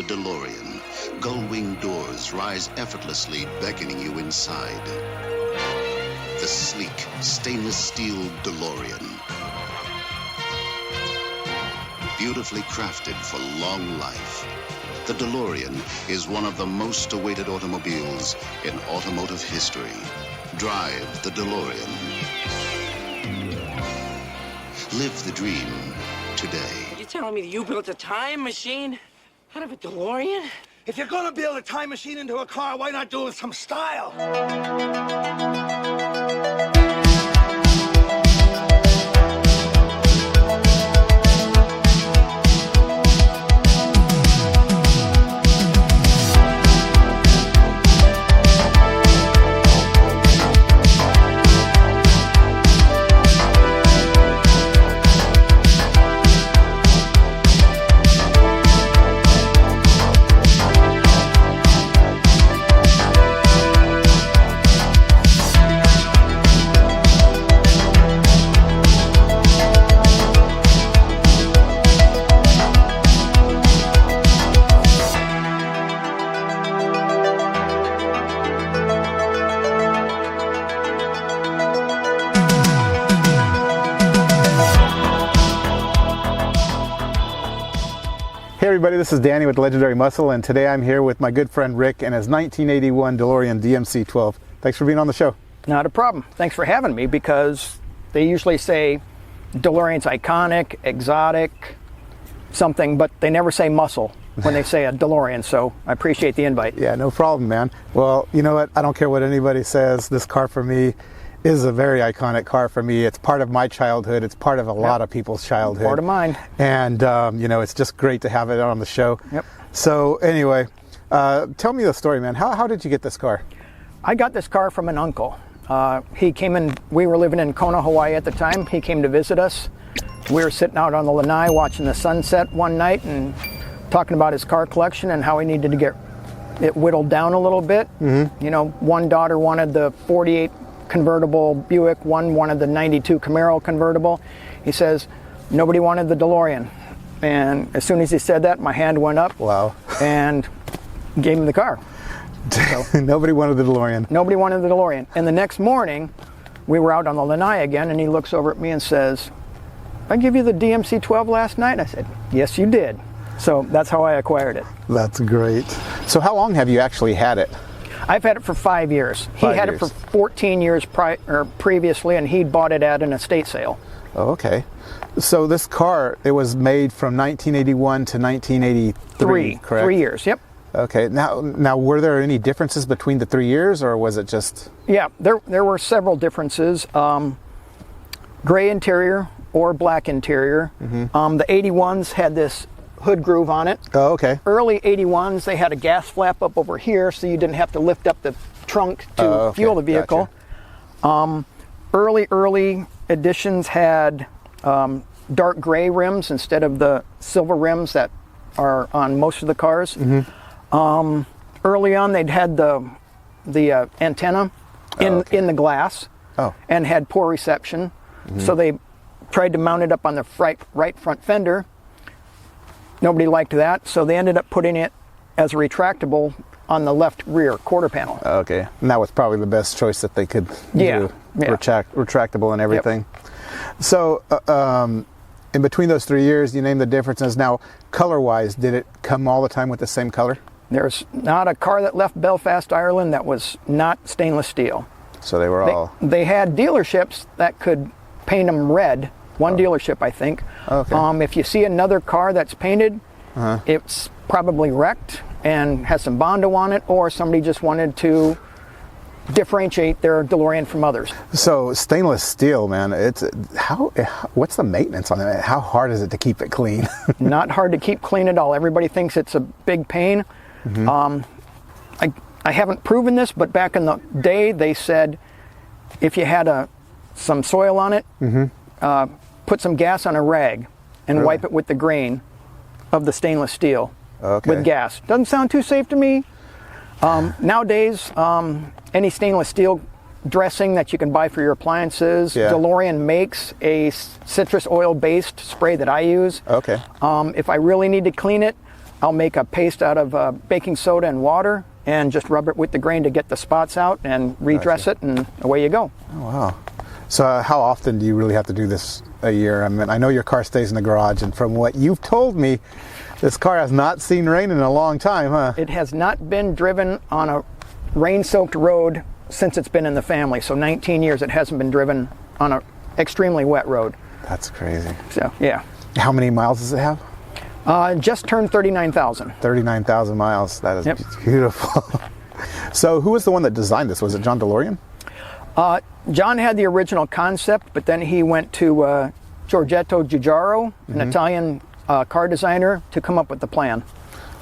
the DeLorean. Gull-wing doors rise effortlessly, beckoning you inside. The sleek, stainless steel DeLorean. Beautifully crafted for long life. The DeLorean is one of the most awaited automobiles in automotive history. Drive the DeLorean. Live the dream today. You telling me that you built a time machine out of a DeLorean? If you're gonna build a time machine into a car, why not do it with some style? Hey everybody, this is Danny with Legendary Muscle, and today I'm here with my good friend Rick and his 1981 DeLorean DMC 12. Thanks for being on the show. Not a problem. Thanks for having me, because they usually say DeLorean's iconic, exotic, something, but they never say muscle when they say a DeLorean, so I appreciate the invite. Yeah, no problem, man. Well, you know what? I don't care what anybody says. This car for me is a very iconic car for me. It's part of my childhood. It's part of a lot of people's childhood. Part of mine. And, you know, it's just great to have it on the show. Yep. So anyway, tell me the story, man. How did you get this car? I got this car from an uncle. He came in, we were living in Kona, Hawaii at the time. He came to visit us. We were sitting out on the lanai watching the sunset one night and talking about his car collection and how he needed to get it whittled down a little bit. Mm-hmm. You know, one daughter wanted the 48 convertible Buick, one wanted the 92 Camaro convertible. He says, nobody wanted the DeLorean. And as soon as he said that, my hand went up. Wow. And gave him the car. So, nobody wanted the DeLorean. Nobody wanted the DeLorean. And the next morning, we were out on the lanai again, and he looks over at me and says, I give you the DMC 12 last night? And I said, yes, you did. So that's how I acquired it. That's great. So how long have you actually had it? I've had it for 5 years. He had it for 14 years previously, and he bought it at an estate sale. Oh, okay. So this car, it was made from 1981 to 1983, correct? 3 years, yep. Okay. Now, were there any differences between the 3 years, or was it just? Yeah, there were several differences. Gray interior or black interior. Mm-hmm. The 81s had this hood groove on it. Oh, okay. Early 81s, they had a gas flap up over here, so you didn't have to lift up the trunk to fuel the vehicle. Gotcha. Early editions had dark gray rims instead of the silver rims that are on most of the cars. Mm-hmm. Early on, they'd had the antenna in the glass and had poor reception. Mm-hmm. So they tried to mount it up on the right front fender. Nobody liked that, so they ended up putting it as a retractable on the left rear quarter panel. Okay, and that was probably the best choice that they could do. Retractable and everything. Yep. So, in between those 3 years, you named the differences. Now, color-wise, did it come all the time with the same color? There's not a car that left Belfast, Ireland that was not stainless steel. So they were all... They had dealerships that could paint them red. One dealership, I think. Okay. If you see another car that's painted, it's probably wrecked and has some Bondo on it, or somebody just wanted to differentiate their DeLorean from others. So stainless steel, man, what's the maintenance on it? How hard is it to keep it clean? Not hard to keep clean at all. Everybody thinks it's a big pain. Mm-hmm. I haven't proven this, but back in the day, they said if you had some soil on it, put some gas on a rag and wipe it with the grain of the stainless steel with gas. Doesn't sound too safe to me. Nowadays, any stainless steel dressing that you can buy for your appliances, DeLorean makes a citrus oil based spray that I use. Okay. If I really need to clean it, I'll make a paste out of baking soda and water and just rub it with the grain to get the spots out and redress it, and away you go. Oh, wow. So how often do you really have to do this a year? I mean, I know your car stays in the garage, and from what you've told me, this car has not seen rain in a long time, huh? It has not been driven on a rain-soaked road since it's been in the family. So 19 years it hasn't been driven on an extremely wet road. That's crazy. So, yeah. How many miles does it have? Just turned 39,000. 39,000 miles. That is beautiful. So who was the one that designed this? Was it John DeLorean? John had the original concept, but then he went to Giorgetto Giugiaro, an Italian car designer, to come up with the plan.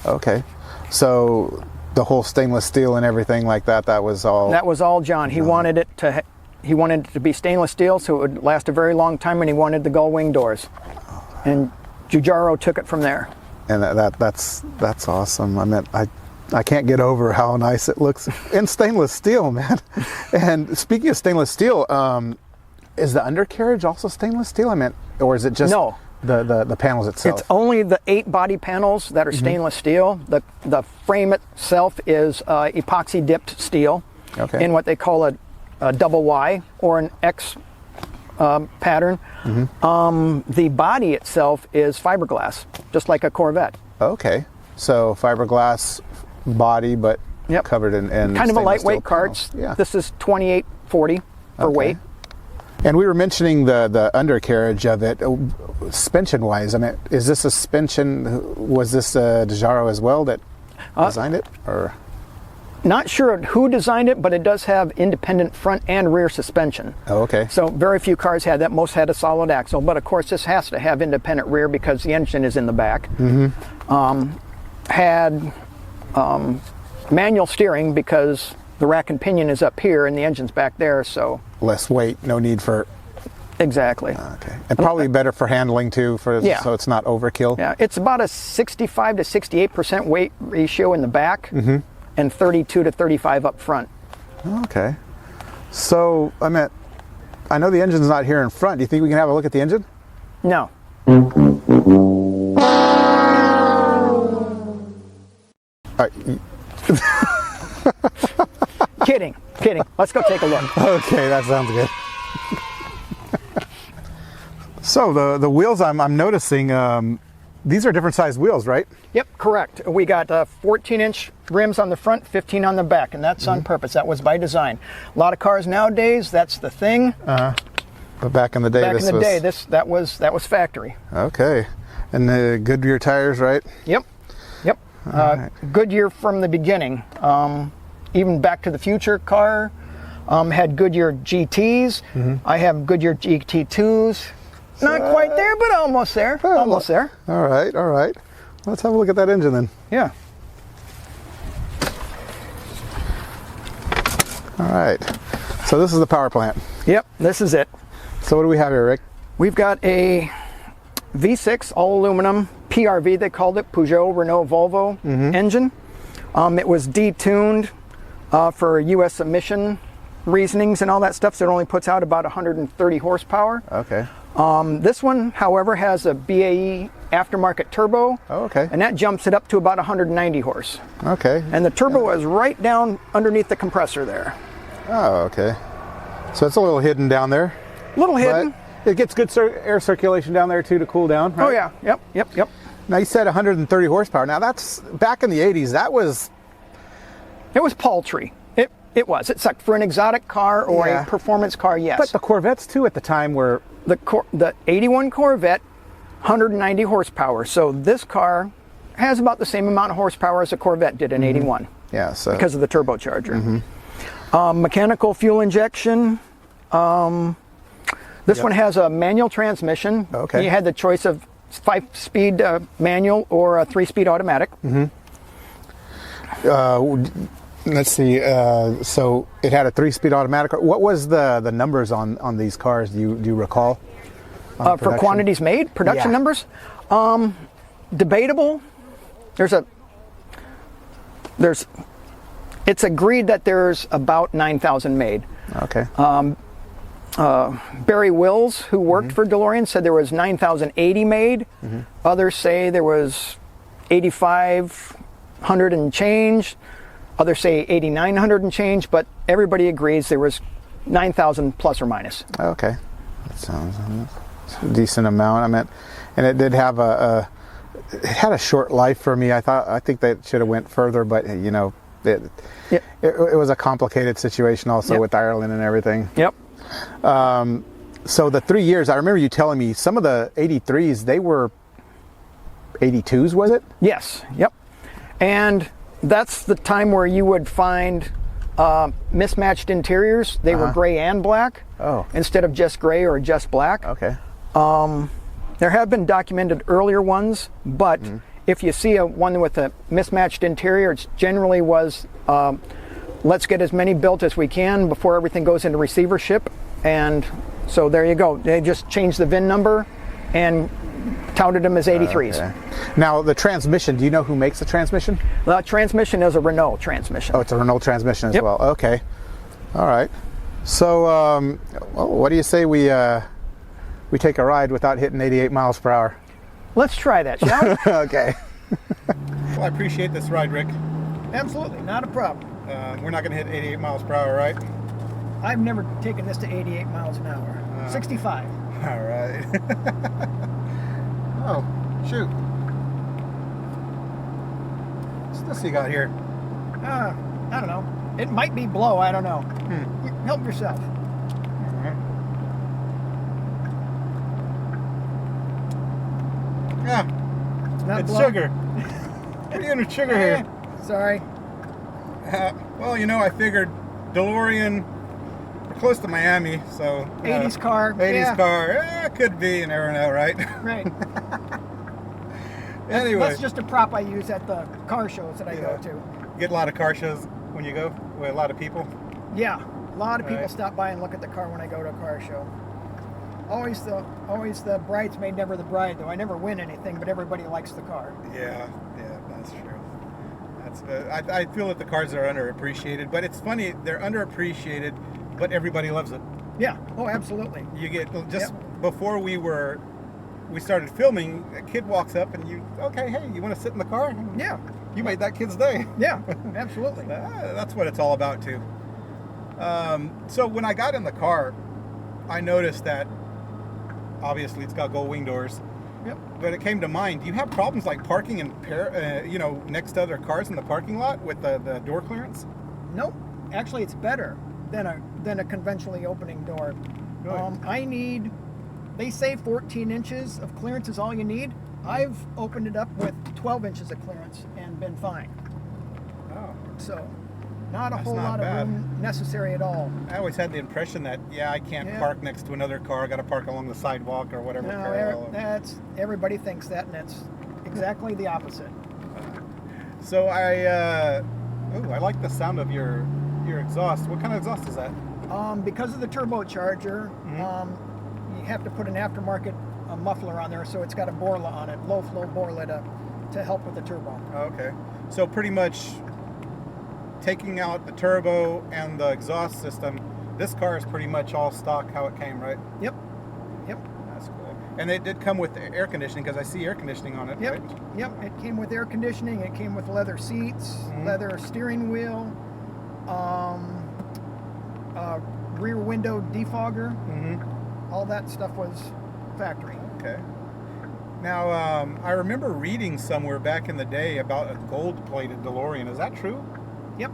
Okay. So the whole stainless steel and everything like that, that was all John. He wanted it to be stainless steel, so it would last a very long time, and he wanted the gull wing doors. And Giugiaro took it from there. And that's awesome. I mean, I can't get over how nice it looks in stainless steel, man. And speaking of stainless steel, is the undercarriage also stainless steel? I mean, or is it just the panels itself? It's only the 8 body panels that are stainless steel. The frame itself is epoxy dipped steel in what they call a double Y or an X pattern. The body itself is fiberglass, just like a Corvette. Okay, so fiberglass body, but covered in kind of a lightweight cart. Yeah. This is 2840 for weight. And we were mentioning the undercarriage of it, suspension-wise. I mean, is this a suspension? Was this Giugiaro as well that designed it, or? Not sure who designed it, but it does have independent front and rear suspension. Oh, okay. So very few cars had that. Most had a solid axle, but of course this has to have independent rear because the engine is in the back. Had manual steering because the rack and pinion is up here and the engine's back there, so less weight, no need for. Exactly. Okay, and probably better for handling too, so it's not overkill. Yeah, it's about a 65 to 68% weight ratio in the back. And 32 to 35 up front. Okay. So, I mean, I know the engine's not here in front. Do you think we can have a look at the engine? No. Kidding. Let's go take a look. Okay, that sounds good. So, the wheels I'm noticing, these are different sized wheels, right? Yep, correct. We got 14-inch rims on the front, 15 on the back, and that's on purpose. That was by design. A lot of cars nowadays, that's the thing. But back in the day, that was factory. Okay, and the Goodyear tires, right? Yep. Right. Goodyear from the beginning. Even Back to the Future car had Goodyear GTs. I have Goodyear GT2s. Not quite there, but almost there. Almost there. All right. Let's have a look at that engine then. Yeah. All right. So this is the power plant. Yep, this is it. So what do we have here, Rick? We've got a V6 all aluminum PRV, they called it, Peugeot, Renault, Volvo engine. It was detuned for U.S. emission reasonings and all that stuff, so it only puts out about 130 horsepower. Okay. This one, however, has a BAE aftermarket turbo. Oh, okay. And that jumps it up to about 190 horse. Okay. And the turbo is right down underneath the compressor there. Oh, okay. So it's a little hidden down there. A little hidden. It gets good air circulation down there too to cool down, right? Oh yeah. Yep. Now you said 130 horsepower. Now that's back in the 80s. That was. It was paltry. It was. It's like for an exotic car or a performance car, yes. But the Corvettes too at the time were. The 81 Corvette, 190 horsepower. So this car has about the same amount of horsepower as a Corvette did in 81. Yeah, so. Because of the turbocharger. Mechanical fuel injection. This one has a manual transmission. Okay. You had the choice of 5-speed manual or a 3-speed automatic. Let's see. So it had a 3-speed automatic. What was the numbers on these cars? Do you recall? For quantities made, production numbers, debatable. It's agreed that there's about 9,000 made. Okay. Barry Wills, who worked for DeLorean, said there was 9,080 made. Others say there was 8,500 and change. Others say 8,900 and change, but everybody agrees there was 9,000 plus or minus. Okay, that sounds a decent amount. I meant, and it did have it had a short life for me. I think that should have went further, but you know, it was a complicated situation also with Ireland and everything. Yep. So the 3 years, I remember you telling me some of the 83s, they were 82s, was it? Yes. Yep. And that's the time where you would find mismatched interiors. They were gray and black instead of just gray or just black. Okay. There have been documented earlier ones, but if you see one with a mismatched interior, it generally was, let's get as many built as we can before everything goes into receivership. And so there you go. They just changed the VIN number and touted them as 83s. Okay. Now, the transmission, do you know who makes the transmission? The transmission is a Renault transmission. Oh, it's a Renault transmission as well. Okay. All right. So, well, what do you say we take a ride without hitting 88 miles per hour? Let's try that, shall we? Okay. Well, I appreciate this ride, Rick. Absolutely, not a problem. We're not going to hit 88 miles per hour, right? I've never taken this to 88 miles an hour. 65. All right. Oh, shoot. What's this you got here? I don't know. It might be blow, I don't know. Help yourself. Yeah, It's not it's blow. sugar. What are you doing with sugar here? Sorry. Well, you know, I figured DeLorean, we're close to Miami, so... 80s car. 80s car, could be, you never know, right? Right. Anyway. That's just a prop I use at the car shows that I go to. Get a lot of car shows when you go with a lot of people? Yeah, a lot of people Right. stop by and look at the car when I go to a car show. Always the bridesmaid, never the bride, though. I never win anything, but everybody likes the car. Yeah, that's true. That's I feel that the cars are underappreciated, but it's funny, they're underappreciated, but everybody loves it. Yeah, oh, absolutely. You get, just before we started filming, a kid walks up and hey, you want to sit in the car? Yeah. You made that kid's day. Yeah, absolutely. That's what it's all about too. So when I got in the car, I noticed that obviously it's got gold wing doors. Yep. But it came to mind, do you have problems like parking in next to other cars in the parking lot with the door clearance? Nope. Actually, it's better than a conventionally opening door. Really? They say 14 inches of clearance is all you need. I've opened it up with 12 inches of clearance and been fine. Oh. So, not a That's whole not lot bad. of room necessary at all. I always had the impression that, I can't park next to another car, I got to park along the sidewalk or whatever. No, everybody thinks that, and that's exactly the opposite. So I like the sound of your exhaust. What kind of exhaust is that? Because of the turbocharger, you have to put an aftermarket muffler on there, so it's got a Borla on it, low flow Borla to help with the turbo. Okay. So pretty much taking out the turbo and the exhaust system, this car is pretty much all stock how it came, right? Yep. That's cool. And it did come with air conditioning, because I see air conditioning on it, right? Yep. It came with air conditioning. It came with leather seats, leather steering wheel, rear window defogger. All that stuff was factory. Okay. Now, I remember reading somewhere back in the day about a gold-plated DeLorean. Is that true? Yep.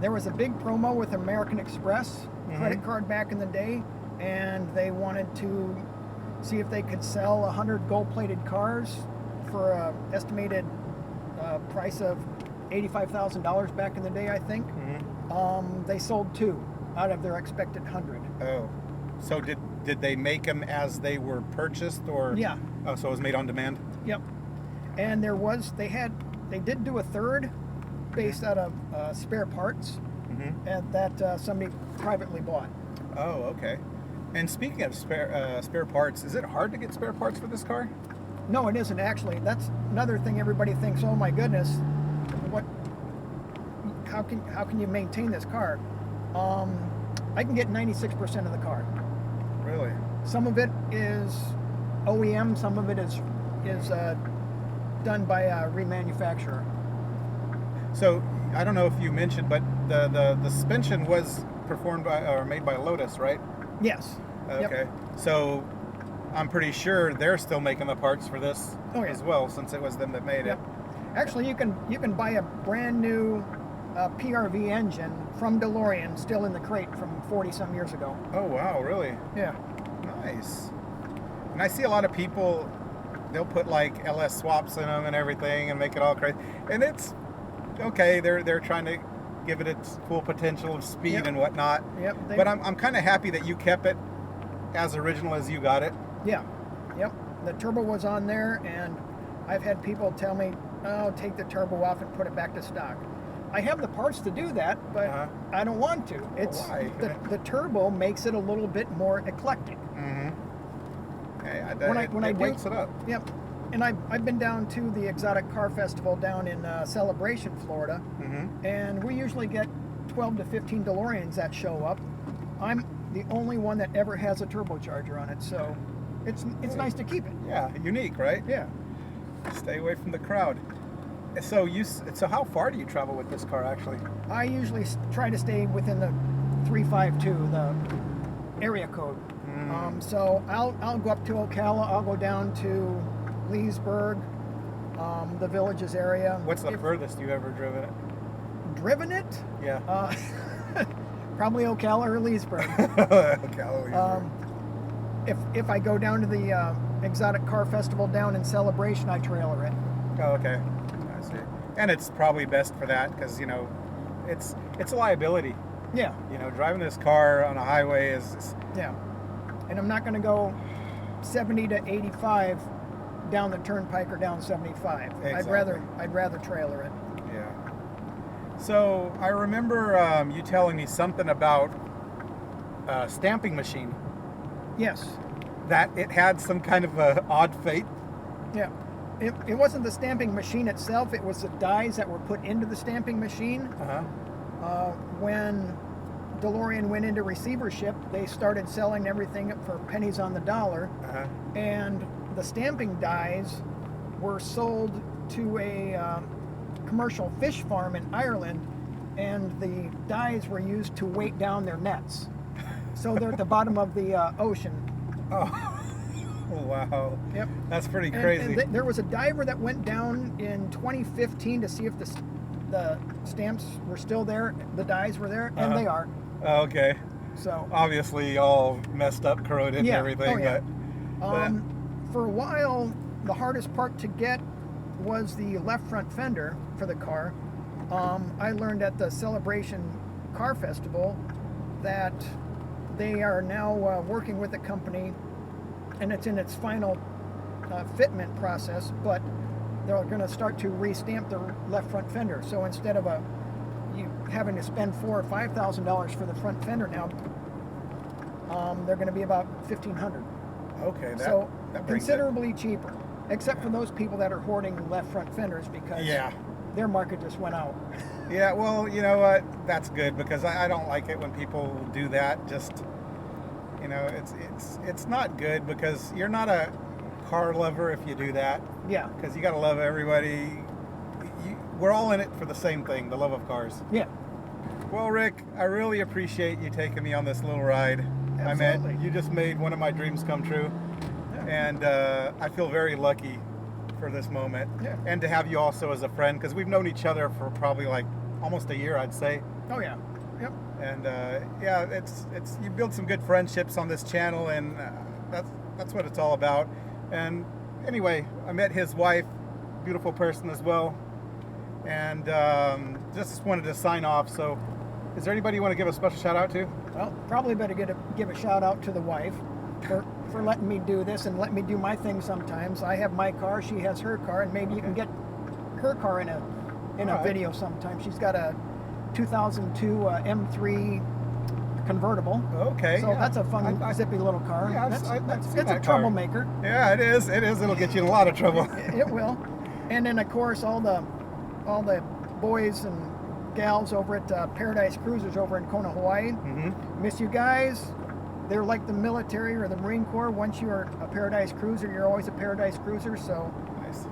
There was a big promo with American Express credit card back in the day, and they wanted to see if they could sell 100 gold-plated cars for an estimated price of $85,000 back in the day, I think. They sold 2 out of their expected 100. Oh. So did they make them as they were purchased, or? Yeah. Oh, so it was made on demand? Yep. And they did do a third based out of spare parts and that somebody privately bought. Oh, okay. And speaking of spare parts, is it hard to get spare parts for this car? No, it isn't actually. That's another thing everybody thinks, oh my goodness, how can you maintain this car? I can get 96% of the car. Really? Some of it is OEM, some of it is done by a remanufacturer. So I don't know if you mentioned, but the suspension was performed by or made by Lotus, right? Yes. Okay. Yep. So I'm pretty sure they're still making the parts for this as well, since it was them that made it. Actually, you can buy a brand new PRV engine from DeLorean, still in the crate from 40 some years ago. Oh wow, really? Yeah. Nice. And I see a lot of people, they'll put like LS swaps in them and everything and make it all crazy. And it's okay, they're trying to give it its full potential of speed and whatnot. Yep. But I'm kind of happy that you kept it as original as you got it. Yeah. Yep. The turbo was on there, and I've had people tell me, "Oh, take the turbo off and put it back to stock." I have the parts to do that, but I don't want to. It's why? The turbo makes it a little bit more eclectic. When I wakes it up. Yep. And I've been down to the Exotic Car Festival down in Celebration, Florida, and we usually get 12 to 15 DeLoreans that show up. I'm the only one that ever has a turbocharger on it, so it's nice to keep it. Yeah, unique, right? Yeah. Stay away from the crowd. So how far do you travel with this car actually? I usually try to stay within the 352, the area code. So I'll go up to Ocala. I'll go down to Leesburg, the Villages area. What's the furthest you ever driven it? Driven it? Yeah. Probably Ocala or Leesburg. Ocala, Leesburg. If I go down to the Exotic Car Festival down in Celebration, I trailer it. Oh, okay. I see. And it's probably best for that because, it's a liability. Yeah. Driving this car on a highway is... Yeah. And I'm not going to go 70 to 85 down the turnpike or down 75. Exactly. I'd rather trailer it. Yeah. So I remember you telling me something about a stamping machine. Yes. That it had some kind of a odd fate. Yeah. It wasn't the stamping machine itself. It was the dies that were put into the stamping machine. When DeLorean went into receivership, they started selling everything for pennies on the dollar. And the stamping dies were sold to a commercial fish farm in Ireland, and the dies were used to weight down their nets. So they're at the bottom of the ocean. Oh, wow. Yep. That's pretty crazy. And there was a diver that went down in 2015 to see if the stamps were still there, the dies were there, and they are. Oh, okay. So obviously all messed up, corroded, and everything. But for a while, the hardest part to get was the left front fender for the car. I learned at the Celebration Car Festival that they are now working with a company, and it's in its final fitment process, but they're going to start to restamp the left front fender. So instead of you having to spend $4,000 or $5,000 for the front fender now, they're going to be about $1,500. Okay, that considerably cheaper, except for those people that are hoarding left front fenders because their market just went out. Yeah, well, you know what? That's good because I don't like it when people do that. Just, it's not good because you're not a car lover if you do that. Yeah. Because you got to love everybody. We're all in it for the same thing, the love of cars. Yeah. Well, Rick, I really appreciate you taking me on this little ride. Absolutely. You just made one of my dreams come true. Yeah. And I feel very lucky for this moment. Yeah. And to have you also as a friend, because we've known each other for probably like almost a year, I'd say. Oh, yeah. Yep. And it's you build some good friendships on this channel, and that's what it's all about. And anyway, I met his wife, beautiful person as well. And just wanted to sign off. So, is there anybody you want to give a special shout out to? Well, probably better give a shout out to the wife for letting me do this and let me do my thing sometimes. I have my car, she has her car, and maybe you can get her car in a video sometime. She's got a 2002 M3 convertible. Okay. So that's a fun, zippy little car. Yeah, it's a troublemaker. Yeah, it is. It'll get you in a lot of trouble. It will. And then of course all the boys and gals over at Paradise Cruisers over in Kona, Hawaii. Miss you guys. They're like the military or the Marine Corps. Once you're a Paradise Cruiser, you're always a Paradise Cruiser. So nice.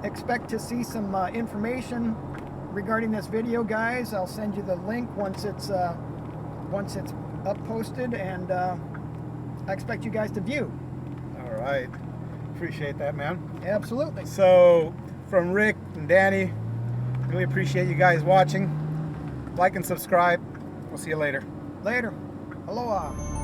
expect to see some information regarding this video, guys. I'll send you the link once it's up posted, and I expect you guys to view. All right. Appreciate that, man. Absolutely. So, from Rick and Danny, really appreciate you guys watching. Like and subscribe. We'll see you later. Later. Aloha.